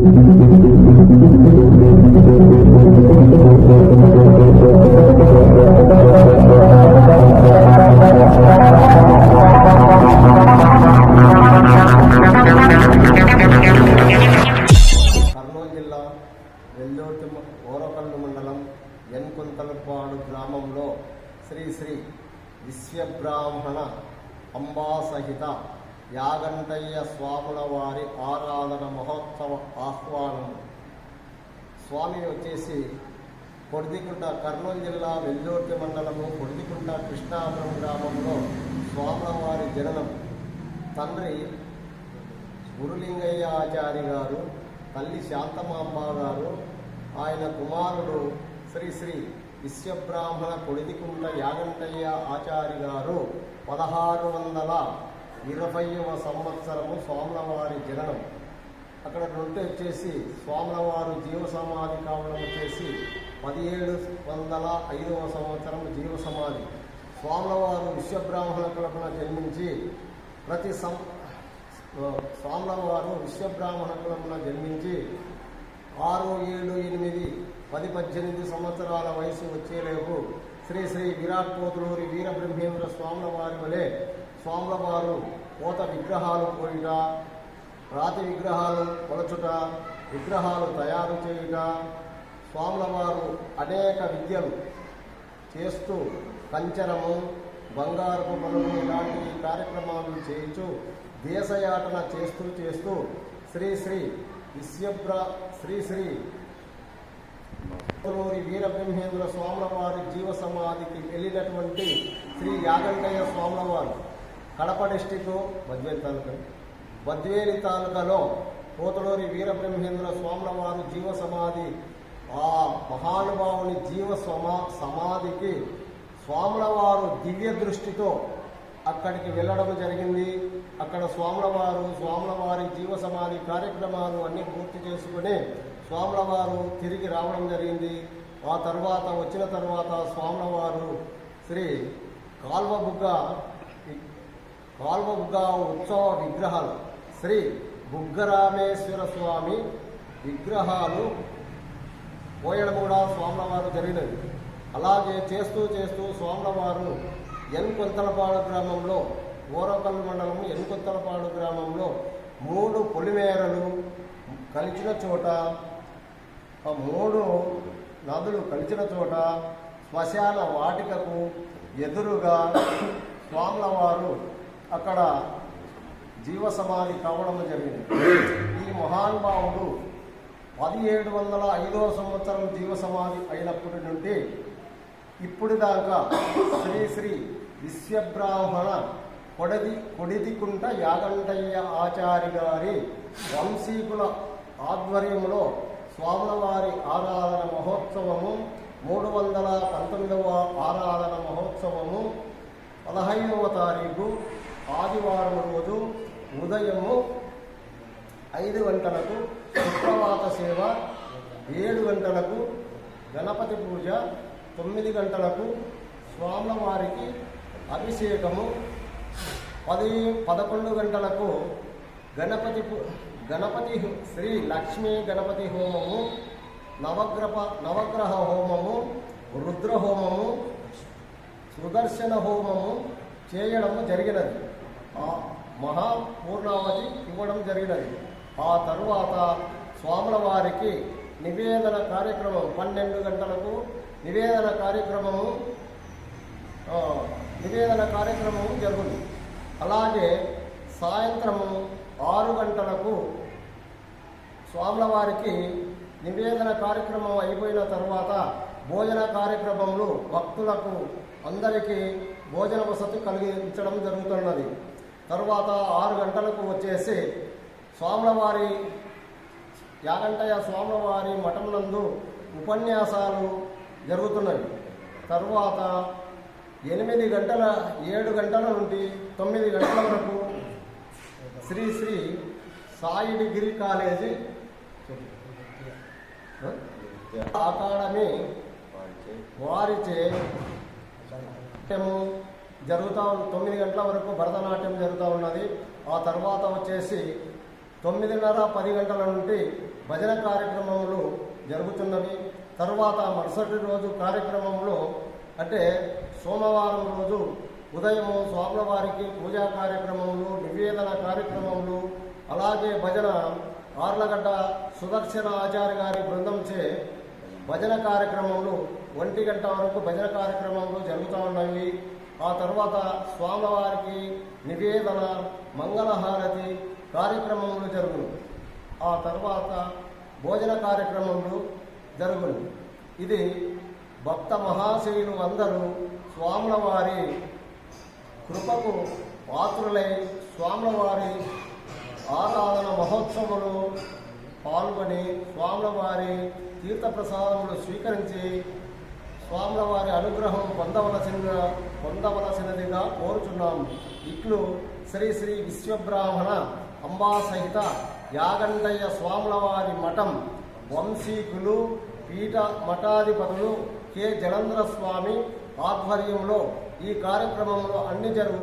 జిల్లా వెల్లోటి ఓరకల్లు మండలం ఎన్కుంతలపాడు గ్రామంలో శ్రీ శ్రీ విశ్వబ్రాహ్మణ అంబాసహిత యాగంటయ్య స్వాముల వారి ఆరాధన మహోత్సవ ఆహ్వానం. స్వామి వచ్చేసి పొడిదికుంట, కర్నూలు జిల్లా వెల్లోటి మండలము పొడిదికుంట కృష్ణాపురం గ్రామంలో స్వాముల వారి జననం. తండ్రి గురులింగయ్య ఆచారి గారు, తల్లి శాంతమాంబ గారు. ఆయన కుమారుడు శ్రీ శ్రీ విశ్వబ్రాహ్మణ పొడిదికుంట యాగంటయ్య ఆచారి గారు 1620వ సంవత్సరము స్వాములవారి జననం. అక్కడ నుండి వచ్చేసి స్వాములవారు జీవ సమాధి కావడం వచ్చేసి 1705వ సంవత్సరం జీవ సమాధి. స్వాములవారు విశ్వబ్రాహ్మణ కులమున జన్మించి స్వాములవారు విశ్వబ్రాహ్మణ కులమున జన్మించి 6, 7, 8, 10, 18 సంవత్సరాల వయసు వచ్చేలేపు శ్రీ శ్రీ విరాట్ పోతులూరి వీరబ్రహ్మేంద్ర స్వాముల వారి వలె స్వాముల వారు పోత విగ్రహాలు పోయుట, రాతి విగ్రహాలు కొలచుట, విగ్రహాలు తయారు చేయుట, స్వాముల వారు అనేక విద్యలు చేస్తూ కంచరము, బంగారపు పనులు ఇలాంటి కార్యక్రమాలు చేయించు దేశయాటన చేస్తూ శ్రీ శ్రీ పోతులూరి వీరబ్రహ్మేంద్ర స్వాముల వారి జీవ సమాధికి వెళ్ళినటువంటి శ్రీ యాగంటయ్య స్వాముల వారు కడప డిస్టిక్ బద్వేలి తాలూకాలో పోతులూరి వీరబ్రహ్మేంద్ర స్వాముల వారు జీవ సమాధి, ఆ మహానుభావుని జీవ సమాధికి స్వాముల వారు దివ్య దృష్టితో అక్కడికి వెళ్ళడం జరిగింది. అక్కడ స్వాముల వారి జీవ సమాధి కార్యక్రమాలు అన్నీ పూర్తి చేసుకుని స్వాముల వారు తిరిగి రావడం జరిగింది. ఆ తర్వాత వచ్చిన తర్వాత స్వాముల వారు శ్రీ కాల్వబుగ్గ ఉత్సవ విగ్రహాలు, శ్రీ బుగ్గరామేశ్వర స్వామి విగ్రహాలు పోయడం కూడా స్వాముల వారు జరిగినది. అలాగే చేస్తూ స్వాముల వారు ఎన్కొంతలపాడు గ్రామంలో, ఓరకల్లు మండలం ఎన్కొంతలపాడు గ్రామంలో 3 పొలిమేరలు కలిసిన చోట, ఆ 3 నదులు కలిసిన చోట శ్మశాన వాటికకు ఎదురుగా స్వాముల వారు అక్కడ జీవ సమాధి కావడం జరిగింది. ఈ మహానుభావుడు 1705వ సంవత్సరం జీవ సమాధి అయినప్పటి నుండి ఇప్పుడు దాకా శ్రీ శ్రీ విశ్వబ్రాహ్మణ కొడిదికుంట యాగంటయ్య ఆచారి గారి వంశీకుల ఆధ్వర్యంలో స్వాముల వారి ఆరాధన మహోత్సవము 319వ ఆరాధన మహోత్సవము 15వ తారీఖు ఆదివారం రోజు ఉదయము 5 గంటలకు సుప్రభాత సేవ, 7 గంటలకు గణపతి పూజ, 9 గంటలకు స్వాముల వారికి అభిషేకము, 11 గంటలకు గణపతి శ్రీ లక్ష్మీ గణపతి హోమము, నవగ్రహ హోమము, రుద్ర హోమము, సుదర్శన హోమము చేయడము జరిగినది. మహాపూర్ణావతి ఇవ్వడం జరిగినది. ఆ తరువాత స్వాముల వారికి నివేదన కార్యక్రమం 12 గంటలకు నివేదన కార్యక్రమము జరుగుతుంది. అలాగే సాయంత్రము 6 గంటలకు స్వాముల వారికి నివేదన కార్యక్రమం అయిపోయిన తర్వాత భోజన కార్యక్రమంలో భక్తులకు అందరికీ భోజన వసతి కలిగించడం జరుగుతున్నది. తరువాత 6 గంటలకు వచ్చేసి యాగంటయ్య స్వాముల వారి మఠం నందు ఉపన్యాసాలు జరుగుతున్నవి. తరువాత 7 గంటల నుండి 9 గంటల వరకు Shri Shri Sai degree college academy వారిచే జరుగుతూ 9 గంటల వరకు భరతనాట్యం జరుగుతూ ఉన్నది. ఆ తర్వాత వచ్చేసి 9:30, 10 గంటల నుండి భజన కార్యక్రమములు జరుగుతున్నవి. తరువాత మరుసటి రోజు కార్యక్రమంలో అంటే సోమవారం రోజు ఉదయం స్వామివారికి పూజా కార్యక్రమములు, నివేదన కార్యక్రమములు, అలాగే భజన ఆర్లగడ్డ సుదర్శన ఆచార్య గారి బృందంచే భజన కార్యక్రమములు 1 గంట వరకు భజన కార్యక్రమములు జరుగుతూ ఉన్నవి. ఆ తర్వాత స్వామివారికి నివేదన, మంగళహారతి కార్యక్రమములు జరుగును. ఆ తర్వాత భోజన కార్యక్రమములు జరుగును. ఇది భక్త మహాశయులు అందరూ స్వాముల వారి కృపకు పాత్రులై స్వాములవారి ఆరాధన మహోత్సవంలో పాల్గొని స్వాములవారి తీర్థప్రసాదములు స్వీకరించి స్వాములవారి అనుగ్రహం పొందవలసినదిగా కోరుచున్నాము. ఇట్లు శ్రీ శ్రీ విశ్వబ్రాహ్మణ అంబాసహిత యాగండయ్య స్వాములవారి మఠం వంశీకులు పీఠ మఠాధిపతులు కె జలంధ్ర స్వామి ఆధ్వర్యంలో ఈ కార్యక్రమంలో అన్ని జరుగుతాయి.